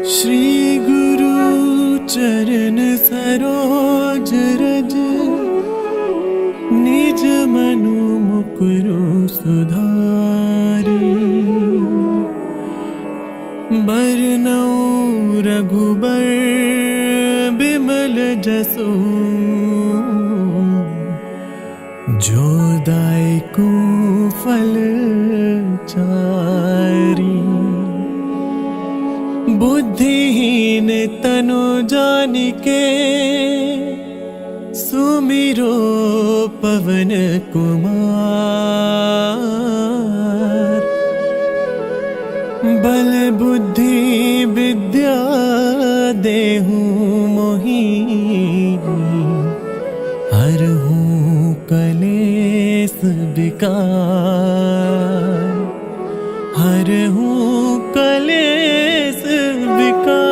श्री गुरु चरण सरोज रज, निज मनु मुकुरु सुधारी। बरनउँ रघुबर बिमल जसु, जो दायकु फल चारी। बुद्धिहीन तनु जानिके, सुमिरो पवन कुमार। बल बुद्धि विद्या देहु मोहि, हरहु कलेस विकार। हरहु कलेस विकार।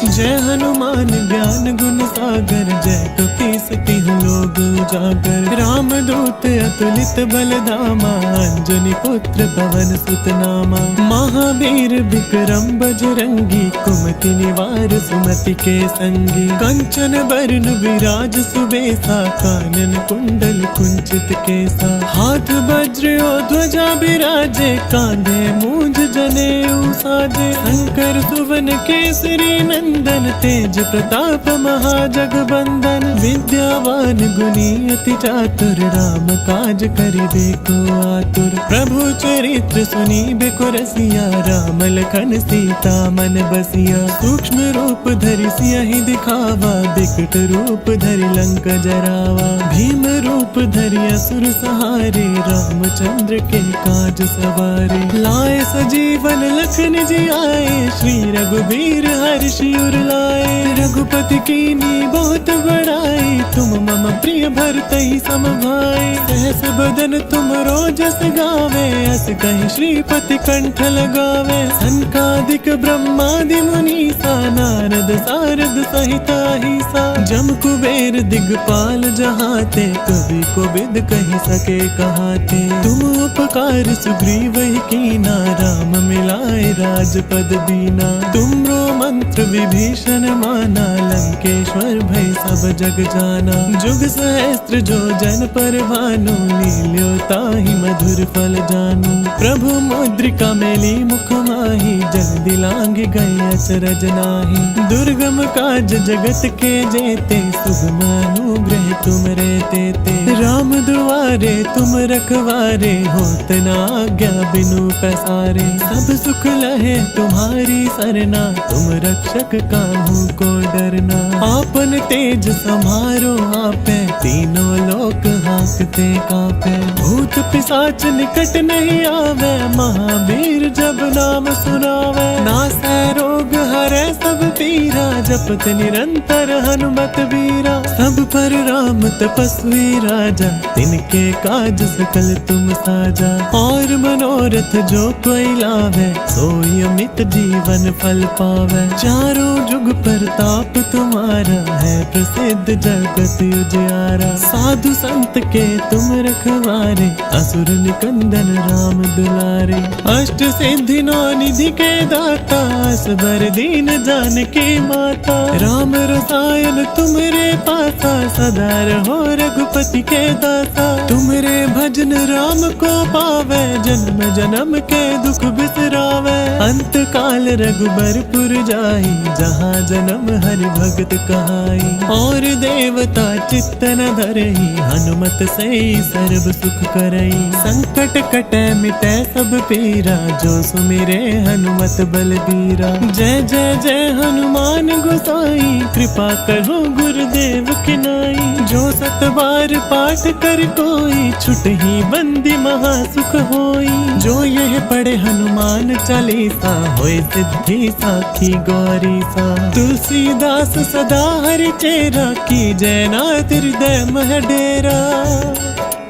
जय हनुमान ज्ञान गुण सागर, जय कपीस तिहुँ लोक उजागर। राम दूत अतुलित बल धामा, अंजनी पुत्र पवन सुत नामा। महावीर विक्रम बजरंगी, कुमति निवार सुमति के संगी। कंचन बरन विराज सुबेसा, कानन कुंडल कुंचित केसा। हाथ वज्र और ध्वजा बिराजे, कांधे मूंज जनेऊ साजे। शंकर सुवन केसरी नंदन, तेज प्रताप महाजगबंदन। विद्यावान गुणी अति चातुर, राम काज करिबे को आतुर। प्रभु चरित्र सुनिबे को रसिया, राम लखन सीता मन बसिया। सूक्ष्म रूप धरि सियहि दिखावा, बिकट रूप धरि लंक जरावा। भीम रूप धरि असुर सहारे, रामचंद्र के काज सवारे। लाए सजीवन लखन जियाए, श्री रघुबीर हर्षि उर लाए। रघुपति कीन्ही बहुत बड़ाई, तुम मम प्रिय भरतहि सम भाई। सहस बदन तुम रोजस गावे, अस कहि श्रीपति कंठ लगावे। सनकादिक ब्रह्मादि मुनीसा, नारद सारद सहित अहिसा। जम कुबेर दिगपाल जहाते, कवि कोविद कहि सके कहाते। तुम उपकार सुग्रीवहि कीना, राम मिलाए राजपद दीना। तुमरो मंत्र विभीषण माना, लंकेश्वर भय सब जग जाना। जुग सहस्त्र जो जन पर भानु, लील्यो ताहि मधुर फल जानू। प्रभु मुद्रिका मेली मुख माहि, जल्दी लांघ गए अचरज नाहि। दुर्गम काज जगत के जेते, सुगम अनुग्रह तुम रे तेते। राम दुआरे तुम रखवारे, होत न आज्ञा बिनु पैसारे। सब सुख लहे तुम्हारी सरना, तुम रक्षक काहू को डरना। आपन तेज समारो आपे, तीनों लोक हांकते कांपे। भूत पिशाच निकट नहीं आवे, महावीर जब नाम सुनावे। नासै रोग हरै सब पीरा, जपत निरंतर हनुमत बीरा। सब पर राम तपस्वी राजा, तिनके काज सकल तुम साजा। और मनोरथ जो कोई लावे, सोई अमित जीवन फल पावे। चारों जुग प्रताप तुम्हारा, है प्रसिद्ध जगत उजियारा। साधु संत के तुम रखवारे, असुर निकंदन राम दुलारे। अष्ट सिद्धि नौ निधि के दाता, असबर दीन जानकी माता। राम रसायन तुमरे पासा, सदा रहो रघुपति के दासा। तुमरे भजन राम को पावे, जन्म जन्म के दुख बिसरावे। अंत काल रघुबरपुर जाई, जहाँ जन्म हरि भगत कहाई। और देवता चित्त न धरई, हनुमत से सर्व सुख करई। संकट कटै मिटै सब पीरा, जो सुमिरे हनुमत बलबीरा। जय जय जय हनुमान गोसाई, कृपा करो गुरुदेव की नाई। जो सत बार पाठ कर कोई, छुटहि बंदी महा सुख होई। जो यह पढ़े हनुमान चालीसा, होय सिद्धि साखी गौरी सा। तुलसीदास सदा हरि चेरा, की जय नाथ हृदय मह डेरा।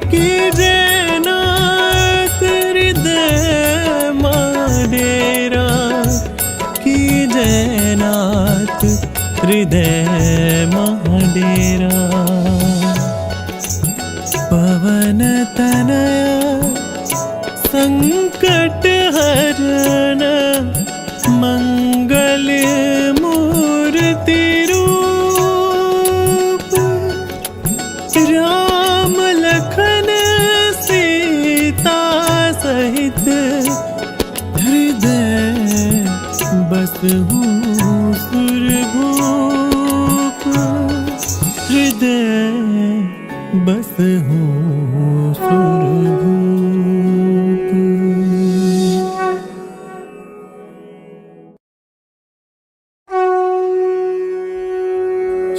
की जय नाथ हृदय मह डेरा। की जय नाथ हृदय मह डेरा। पवन तनया संकट हरण मंगल मूर्ति रूप, राम लखन सीता सहित हृदय बसहु सुरभूप, हृदय बसहु सुरभूप।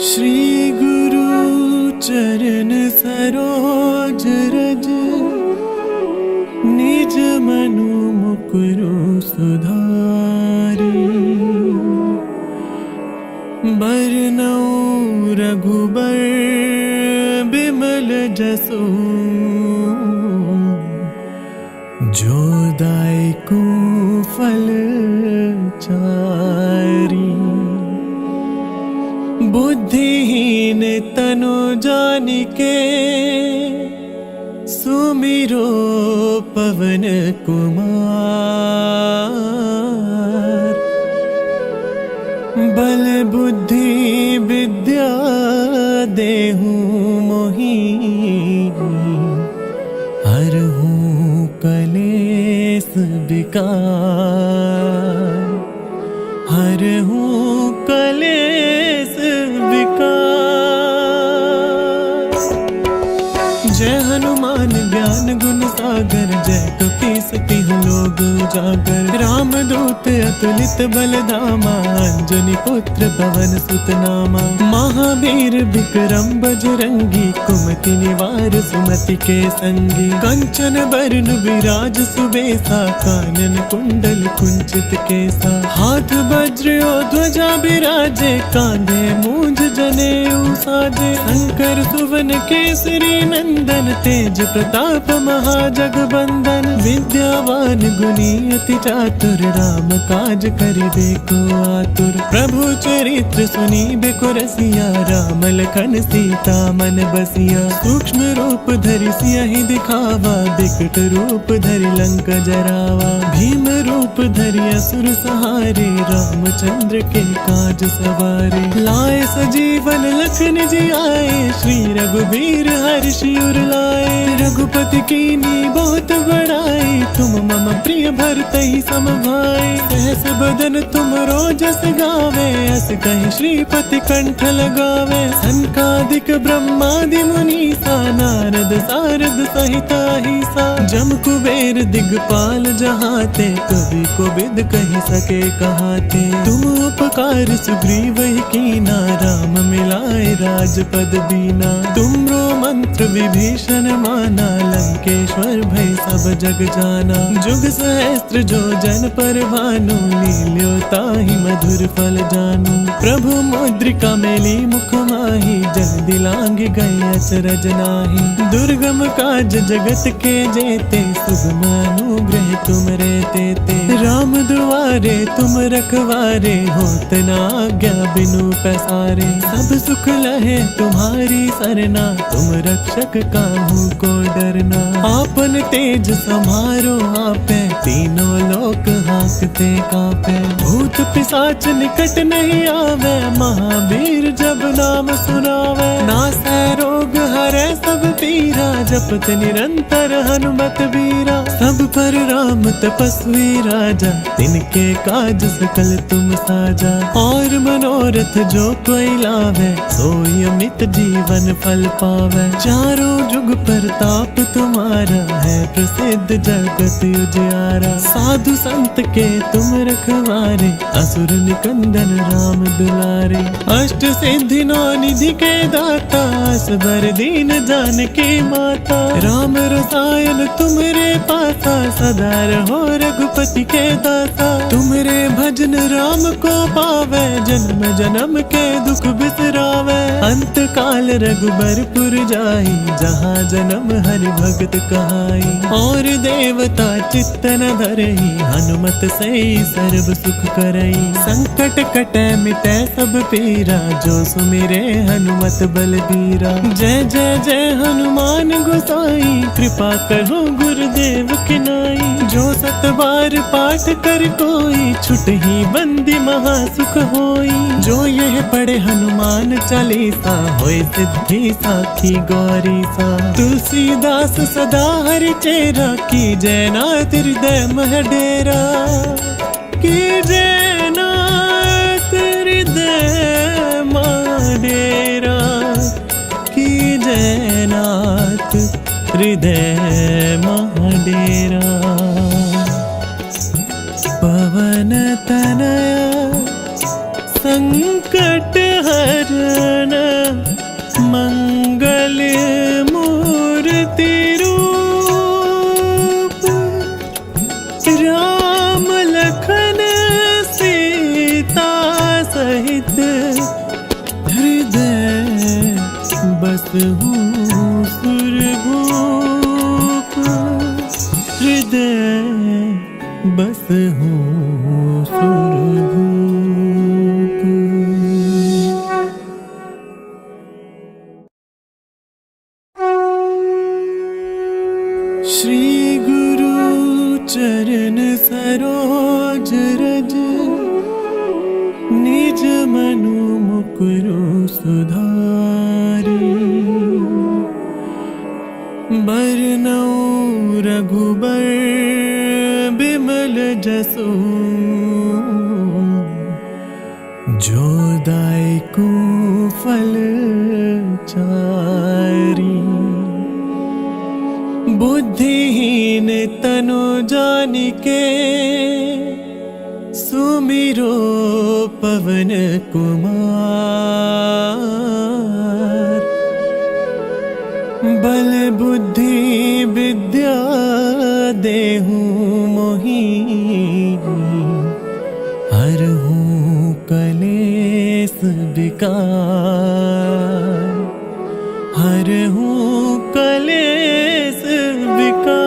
श्री गुरु चरण सरोज रज, निज मनु मुकुरु सुधारी, बरनउँ रघुबर बिमल जसु, जो दायकु फल चारी। बुद्धिहीन तनु जानिके, सुमिरो पवन कुमार। बल बुद्धि विद्या देहु मोहि, हरहु कलेस विकार, हरहु कलेस विकार। जय हनुमान ज्ञान गुण सागर, जय कपीस तिहुँ लोक उजागर। राम दूत अतुलित बल धामा, अंजनी पुत्र पवन सुत नामा। महावीर विक्रम बजरंगी, कुमति निवार सुमति के संगी। कंचन बरन विराज सुबेसा, कानन कुंडल कुंचित केसा। हाथ वज्र और ध्वजा बिराजे, कांधे मूंज जनेऊ साजे। शंकर सुवन केसरी नंदन, तेज प्रताप महाजगबंदन। विद्यावान गुणी अति चातुर, राम काज करिबे को आतुर। प्रभु चरित्र सुनिबे को रसिया, राम लखन सीता मन बसिया। सूक्ष्म रूप धरि सियहि दिखावा, बिकट रूप धरि लंक जरावा। भीम रूप धरि असुर सहारे, रामचंद्र के काज सवारे। लाए सजीवन लखन जियाए, श्री रघुबीर हर्षि उर लाए। रघुपति कीन्ही बहुत बड़ाई, तुम मम प्रिय भरतहि सम भाई। सहस बदन तुम रोजस गावे, अस कहि श्रीपति कंठ लगावे। सनकादिक ब्रह्मादि मुनीसा, नारद सारद सहित अहिसा। जम कुबेर दिगपाल जहाते, कवि कोविद कहि सके कहाते। तुम उपकार सुग्रीवहि कीना, राम मिलाए राजपद दीना। तुमरो मंत्र विभीषण माना, लंकेश्वर भय सब जग जाना। जुग सहस्त्र जो जन पर भानु, लील्यो ताहि मधुर फल जानू। प्रभु मुद्रिका मेली मुख माहि, जल्दी लांघ गए अचरज नाहि। दुर्गम काज जगत के जेते, सुगम अनुग्रह तुम रे तेते। राम दुआरे तुम रखवारे, होत न आज्ञा बिनु पैसारे। सब सुख लहे तुम्हारी सरना, तुम रक्षक काहू को डरना। आपन तेज समारो आपे, तीनों लोक हांकते कांपे। भूत पिशाच निकट नहीं आवे, महावीर जब नाम सुनावे। नासै रोग हरै सब पीरा, जपत निरंतर हनुमत बीरा। सब पर राम तपस्वी राजा, तिनके काज सकल तुम साजा। और मनोरथ जो कोई लावे, सोई अमित जीवन फल पावे। चारों जुग प्रताप तुम्हारा, है प्रसिद्ध जगत उजियारा। साधु संत के तुम रखवारे, असुर निकंदन राम दुलारे। अष्ट सिद्धि नौ निधि के दाता, असबर दीन जानकी माता। राम रसायन तुमरे पासा, सदा रहो रघुपति के दासा। तुमरे भजन राम को पावे, जन्म जन्म के दुख बिसरावे। अंत काल रघुबरपुर जाई, जहाँ जन्म हरि भगत कहाई। और देवता चित्त न धरई, हनुमत से सर्व सुख करई। संकट कटै मिटै सब पीरा, जो सुमिरे हनुमत बलबीरा। जय जय जय हनुमान गोसाई, कृपा करो गुरुदेव की नाई। हर पाठ कर कोई, छुट ही बंदी महासुख होई। जो यह पढ़े हनुमान चालीसा, होए सिद्धि साखी गौरी सा। तुलसीदास सदा हरि चेरा, की जयनाथ हृदय मह डेरा। की जयनाथ हृदय मह डेरा, की जयनाथ हृदय मह डेरा। पवन तनया संकट हरण, मंगल मूर्ति रूप। राम लखन सीता सहित, हृदय बसहु सुरभूप। हृदय बसहु सुरभूप। श्री गुरु चरण सरोज रज, निज मनु मुकुरु सुधारी। बरनउँ रघुबर बिमल जसु, जो दायकु फल चारी। बुद्धिहीन तनु जानिके, सुमिरो पवन कुमार। बल बुद्धि विद्या देहु मोहि, हरहु कलेस विकार। हरहु कलेस विकार।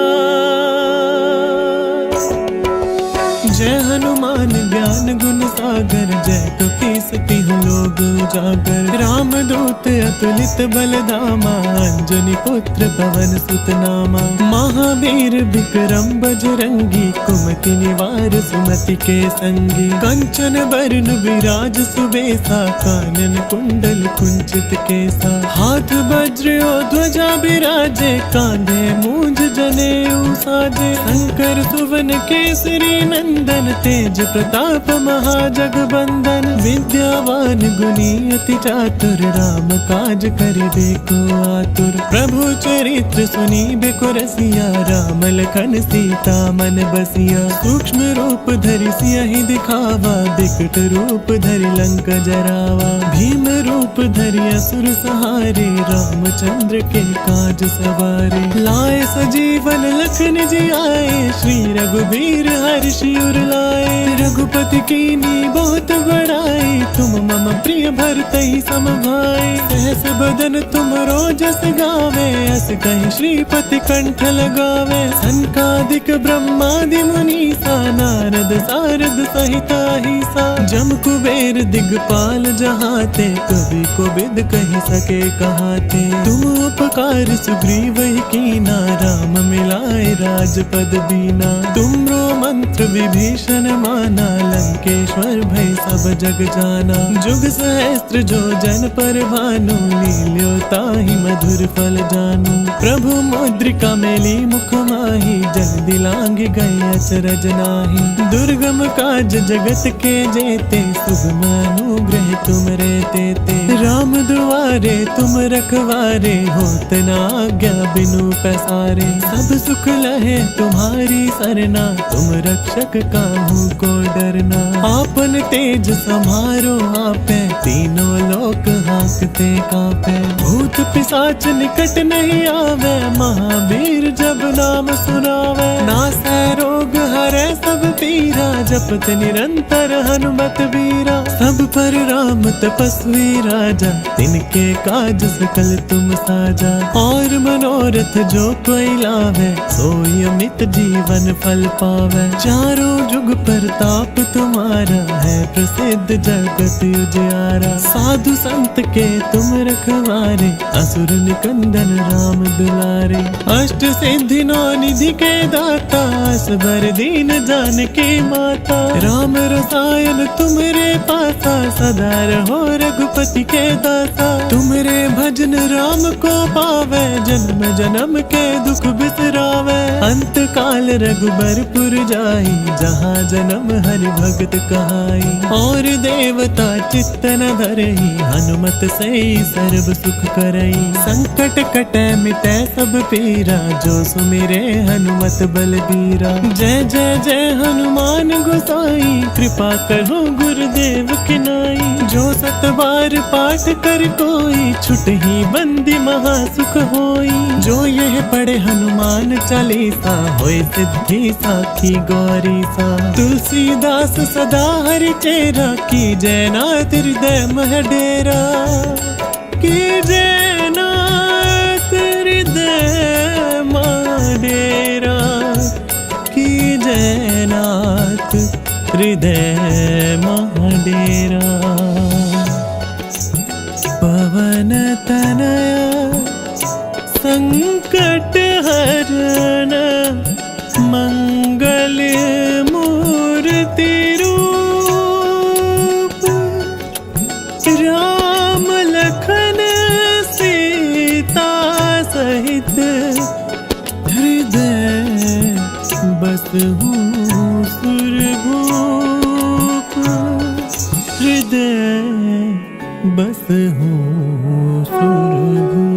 जय हनुमान ज्ञान गुण सागर, जय कपीस तिहुँ लोक उजागर। राम दूत अतुलित बल धामा, अंजनी पुत्र पवन सुत नामा। महावीर विक्रम बजरंगी, कुमति निवार सुमति के संगी। कंचन बरन विराज सुबेसा, कानन कुंडल कुंचित केसा। हाथ वज्र और ध्वजा बिराजे, कांधे मूंज जनेऊ साजे। शंकर सुवन केसरी नंदन, तेज प्रताप महाजगबंदन। विद्यावान गुणी अति चातुर, राम काज करिबे को आतुर। प्रभु चरित्र सुनिबे को रसिया, राम लखन सीता मन बसिया। सूक्ष्म रूप धरि सियहि दिखावा, बिकट रूप धरि लंक जरावा। भीम रूप धरि असुर सहारे, रामचंद्र के काज सवारे। लाए सजीवन लखन जियाए, श्री रघुबीर हर्षि उर लाए। रघुपति कीनी बहुत बड़ाई, तुम मम प्रिय भरतहि सम भाई। सहस बदन तुम रोजस गावे, अस कहि श्रीपति कंठ लगावे। सनकादिक ब्रह्मादि मुनीसा, नारद सारद सहित अहिसा। जम कुबेर दिगपाल जहाते, कवि कोविद कहि सके कहाते। तुम उपकार सुग्रीव कीना, राम मिलाए राजपद दीना। तुमरो मंत्र विभीषण माना, लंकेश्वर भय सब जग जाना। जुग सहस्त्र जो जन पर भानु, लील्यो ताहि मधुर फल जानू। प्रभु मुद्रिका मेली मुख माहि, जल दिलांग गए अचरज नाही। दुर्गम काज जगत के जेते, सुगम अनुग्रह तुम रे तेते। राम दुआरे तुम रखवारे, होत न आज्ञा बिनु पैसारे। सब सुख लहे तुम्हारी सरना, तुम रक्षक काहू को डरना। आपन तेज समारो आपे, तीनों लोक हांकते कांपे। भूत पिशाच निकट नहीं आवे, महावीर जब नाम सुनावे। नासै रोग हरै सब पीरा, जपत निरंतर हनुमत बीरा। सब पर राम तपस्वी राजा, तिनके काज सकल तुम साजा। और मनोरथ जो कोई लावे, सोई अमित जीवन फल पावे। चारों जुग प्रताप तुम्हारा, है प्रसिद्ध जगत उजियारा। साधु संत के तुम रखवारे, असुर निकंदन राम दुलारे। अष्ट सिद्धि नौ निधि के दाता, असबर दीन जानकी माता। राम रसायन तुमरे पासा, सदा रहो रघुपति के दासा। तुमरे भजन राम को पावे, जन्म जन्म के दुख बिसरावे। अंत काल रघुबरपुर जाई, जहाँ जन्म हरि भगत कहाई। और देवता चित्त न धरई, हनुमत से सर्व सुख करई। संकट कटे मिटे सब पीरा, जो सुमिरे हनुमत बलबीरा। जय जय जय हनुमान गोसाई, कृपा करो गुरुदेव की नाई। जो सत बार पाठ कर कोई, छुटहि बंदी महासुख होई। जो यह पढ़े हनुमान चालीसा, होय सिद्धि साखी गौरी सा। तुलसीदास सदा हरि चेरा, की जय नाथ हृदय मह डेरा। की जय नाथ हृदय मह डेरा। की जय नाथ हृदय मह डेरा। पवन तनया संकट हरण, मंगल मूर्ति रूप। राम लखन सीता सहित, हृदय बसहु सुरभूप। हृदय बसहु सुरभूप।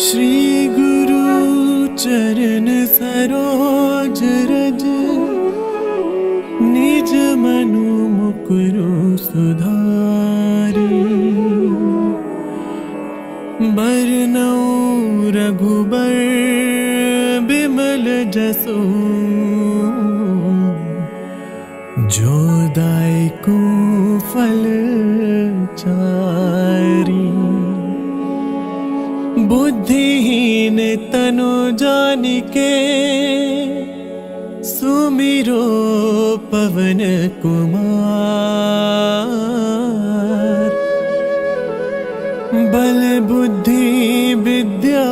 श्री गुरु चरण सरोज रज, निज मनु मुकुरु सुधारी। बरनउँ रघुबर बिमल जसु, जो दायकु फल चारी। बुद्धिहीन तनु जानिके, सुमिरो पवन कुमार। बल बुद्धि विद्या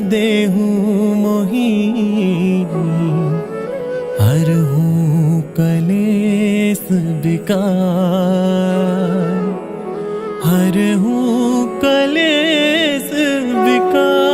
देहु मोहि, हरहु कलेस विकार। हरहु कलेस विकार।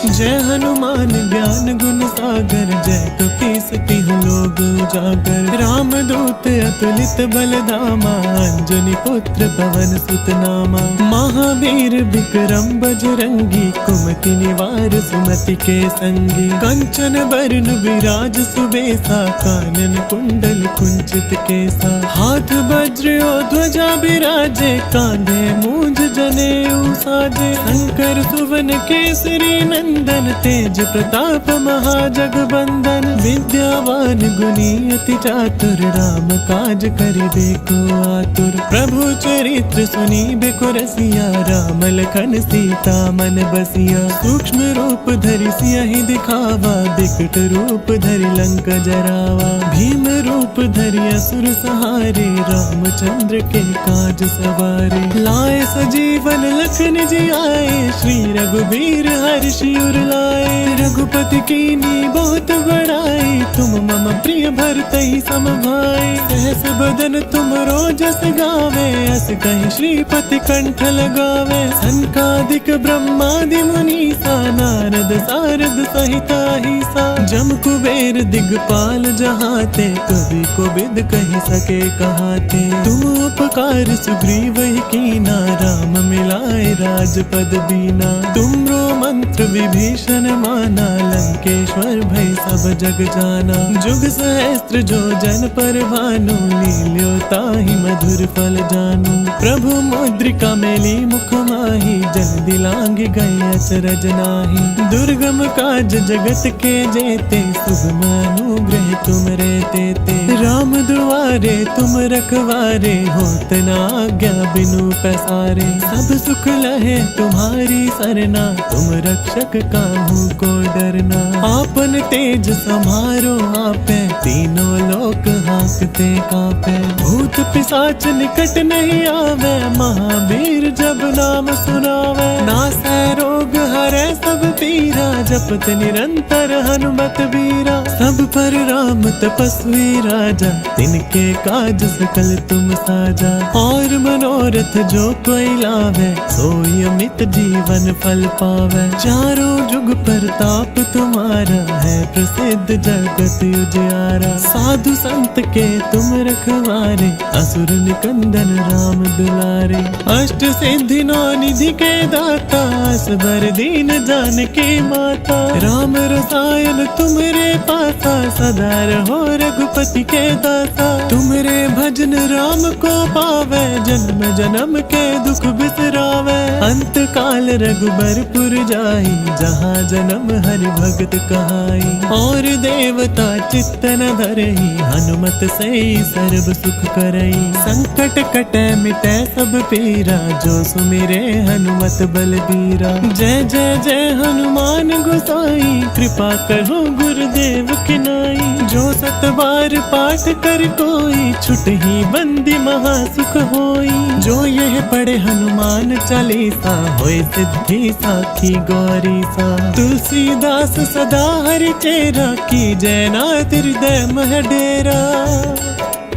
जय हनुमान ज्ञान गुण सागर, जय कपीस तिहु लोक उजागर। राम दूत अतुलित बल धामा, अंजनी पुत्र पवन सुत नामा। महावीर विक्रम बजरंगी, कुमति निवार सुमति के संगी। कंचन बरन विराज सुबेसा, कानन कुंडल कुंचित केसा। हाथ वज्र और ध्वजा बिराजे, कांधे मूंज जनेऊ साजे। शंकर सुवन केसरी नंदन, तेज प्रताप महाजगबंदन। विद्यावान गुणी अति चातुर, राम काज करिबे को आतुर। प्रभु चरित्र सुनिबे को रसिया, राम लखन सीता मन बसिया। सूक्ष्म रूप धरि सियहि दिखावा, बिकट रूप धरि लंक जरावा। भीम रूप धरि असुर सहारे, रामचंद्र के काज सवारे। लाए सजीवन लखन जियाए, श्री रघुबीर हर्षि उर लाए। रघुपति कीन्ही बहुत बड़ाई, तुम मम प्रिय भरतहि सम भाई। सहस बदन तुम रोजस गावे, अस कहि श्रीपति कंठ लगावे। सनकादिक ब्रह्मादि मुनीसा, नारद सारद सहिता हिसा। जम कुबेर दिगपाल जहाते, कवि कोविद कहि सके कहाते। तुम उपकार सुग्रीव ही कीना, राम मिलाए राजपद दीना। तुमरो मंत्र विभीषण माना, लंकेश्वर भय सब जग जाना। जुग सहस्त्र जो जन पर भानु, लील्यो ताहि मधुर फल जानू। प्रभु मुद्रिका मेली मुख माही, जन दिलांग गए अचरज नाही। दुर्गम काज जगत के जेते, शुभ अनुग्रह तुम रहते ते। राम दुआरे तुम रखवारे, होत न आज्ञा बिनु पैसारे। सब सुख लहे तुम्हारी सरना, तुम रक्षक काहू को डरना। आपन तेज समारो आपे, तीनों लोक हाँकते कांपे। भूत पिशाच निकट नहीं आवे, महावीर जब नाम सुनावे। नासै रोग हरै सब पीरा, जपत निरंतर हनुमत वीरा। सब पर राम तपस्वी राजा, तिनके काज सकल तुम साजा। और मनोरथ जो कोई लावे, सोई अमित जीवन फल पावे। चारों जुग प्रताप तुम्हारा, है प्रसिद्ध जगत उजियारा। साधु संत के तुम रखवारे, असुर निकंदन राम दुलारे। अष्ट सिद्धि नौ निधि के दाता, असबर दीन जानकी माता। राम रसायन तुमरे पासा, सदा रहो रघुपति के दासा। तुमरे भजन राम को पावे, जन्म जन्म के दुख बिसरावे। अंत काल रघुबरपुर जाई, जहाँ जन्म हरि भगत कहाई। और देवता चित्त न धरई, हनुमत से सर्व सुख करई। संकट कटे मिटे सब पीरा, जो सुमिरे हनुमत बलबीरा। जय जय जय हनुमान गोसाई, कृपा करो गुरुदेव की नाई। जो सत बार पाठ कर कोई, छुटहि बंदी महा सुख होई। जो यह पढ़े हनुमान चालीसा, होय सिद्धि साखी गौरी सा। तुलसीदास सदा हरि चेरा, की जय नाथ हृदय मह डेरा।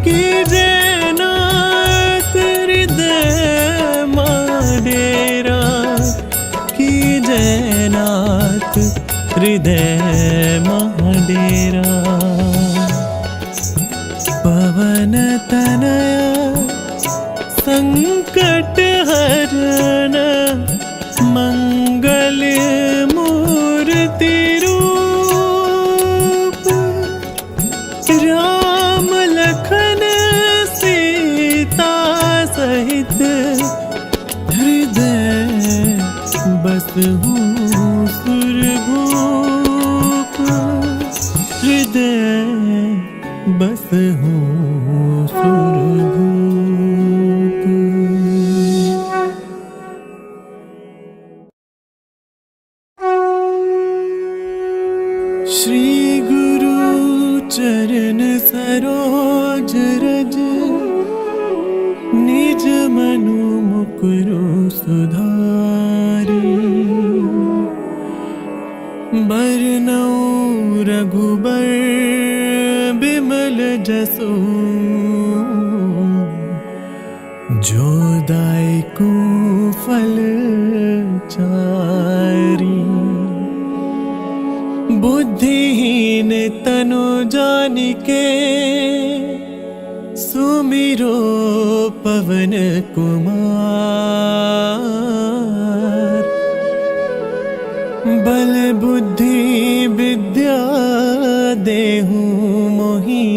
की जय नाथ हृदय मह डेरा। की जय नाथ हृदय मह डेरा। पवन तनया संकट हरण, मंगल मूर्ति रूप। राम लखन सीता सहित, हृदय बसहु सुरभूप। हृदय बसहु सुरभूप। श्री गुरु चरण सरोज रज, निज मनु मुकुरु सुधारी। बरनउँ रघुबर बिमल जसु, जो दायकु फल चारी। बुद्धिहीन तनु जानिके, सुमिरो पवन कुमार। बल बुद्धि विद्या देहु मोहि,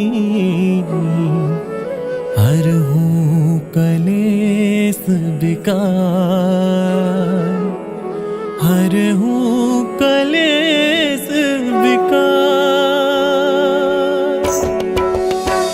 हरहु कलेस विकार। हरहु कलेस विकार।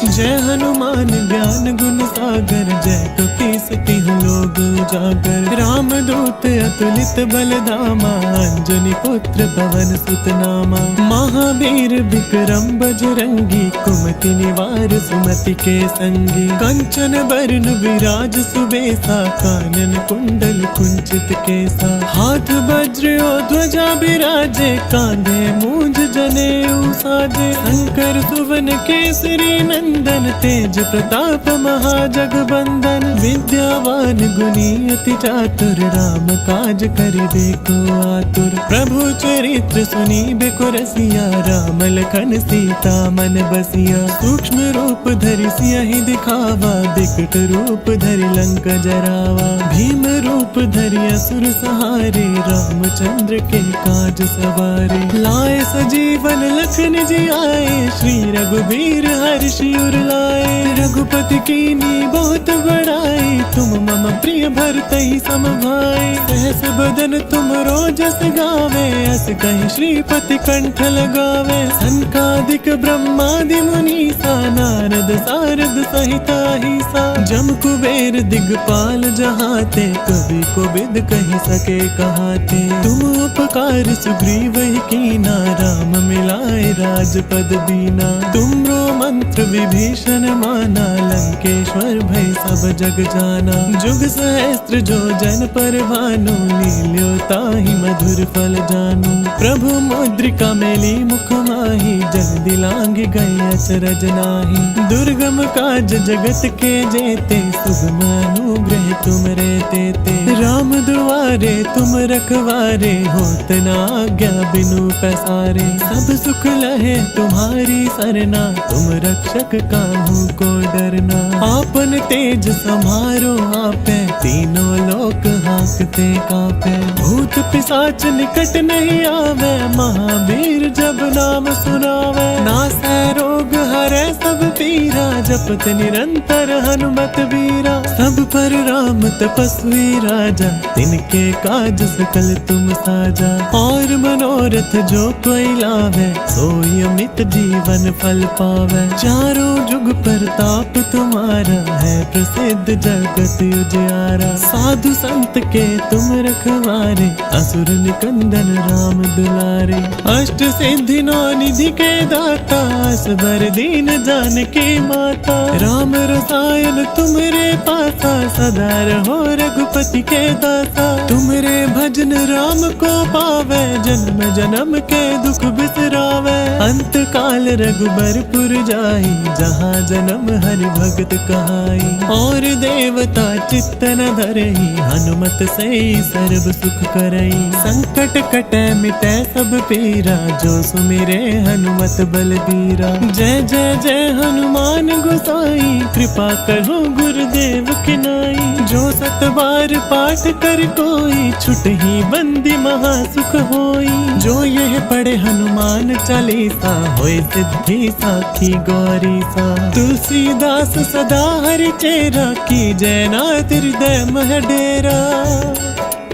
जय हनुमान ज्ञान गुण सागर, जय कपीस तिहुँ लोक उजागर। राम दूत अतुलित बल धामा, अंजनी पुत्र पवन सुत नामा। महावीर विक्रम बजरंगी, कुमति निवार सुमति के संगी। कंचन बरन विराज सुबेसा, कानन कुंडल कुंचित केसा। हाथ वज्र और ध्वजा बिराजे, कांधे मूंज जनेऊ साजे। शंकर सुवन केसरी नंदन, तेज प्रताप महाजगबंदन। विद्या विद्यावान गुणी अति चातुर, राम काज कर देखो आतुर। प्रभु चरित्र सुनी बेको रसिया, राम लखन सीता मन बसिया। सूक्ष्म रूप धरि सियहि दिखावा, बिकट रूप धरि लंक जरावा। भीम रूप धरि असुर सहारे, रामचंद्र के काज सवारे। लाए सजीवन लखन जी आए, श्री रघुबीर हर्षि उर लाए। रघुपति कीन्ही बहुत बड़ाई, तुम मम प्रिय भरतहि सम भाई। सहस बदन तुम रोजस गावे, अस कहि श्रीपति कंठ लगावे। सनकादिक ब्रह्मादि मुनीसा, नारद सारद सहित अहिसा। जम कुबेर दिगपाल जहाते, कवि कोविद कहि सके कहाते। तुम उपकार सुग्रीव ही कीना, राम मिलाए राजपद दीना। तुमरो मंत्र विभीषण माना, लंकेश्वर भय सब जग जाना। जुग सहस्त्र जो जन पर भानु, लील्यो ताहि मधुर फल जानू। प्रभु मुद्रिका मेली मुख माहि, जल्दी लांघ गए अचरज नाही। दुर्गम काज जगत के जेते, सुगम अनुग्रह तुम रे तेते। राम दुआरे तुम रखवारे, होत न आज्ञा बिनु पैसारे। सब सुख लहे तुम्हारी सरना, तुम रक्षक काहू को डरना। आपन तेज समारो आपे, तीनों लोक हांकते कांपे। भूत पिशाच निकट नहीं आवे, महावीर जब नाम सुनावे। नासै रोग हरै सब पीरा, जपत निरंतर हनुमत बीरा। सब पर राम तपस्वी राजा, तिनके काज सकल तुम साजा। और मनोरथ जो कोई लावे, सोई अमित जीवन फल पावे। चारों जुग प्रताप तुम्हारा, है प्रसिद्ध जगत उजियारा। साधु संत के तुम रखवारे, असुर निकंदन राम दुलारे। अष्ट सिद्धि नौ निधि के दाता, असबर दीन जानकी माता। राम रसायन तुमरे पासा, सदा रहो रघुपति के दासा। तुमरे भजन राम को पावे, जन्म जन्म के दुख बिसरावे। अंत काल रघुबरपुर जाई, जहाँ जन्म हरि भगत कहाई। और देवता चित्त न धरई, हनुमत से सर्व सुख करई। संकट कटै मिटै सब पीरा, जो सुमिरे हनुमत बलबीरा। जय जय जय हनुमान गोसाई, कृपा करो गुरुदेव की नाई। जो सत बार पाठ कर कोई, छुटहि बंदी महा सुख होई। जो यह पढ़े हनुमान चालीसा, होय सिद्धि साखी गौरी सा। तुलसीदास सदा हरि चेरा, की जय नाथ हृदय मह डेरा।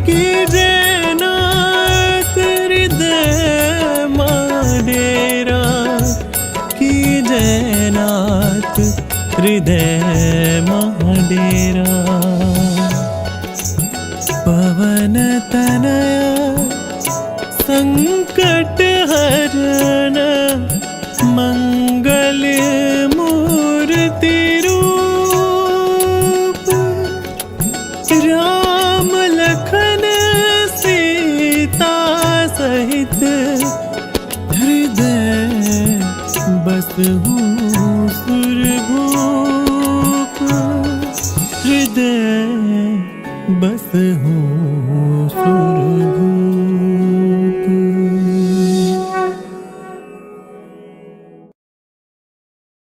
की जय नाथ हृदय मह डेरा। की जय नाथ हृदय मह डेरा। पवन तनया संकट हरण, मंगल मूर्ति रूप। राम लखन सीता सहित, हृदय बसहु सुरभूप। हृदय बसहु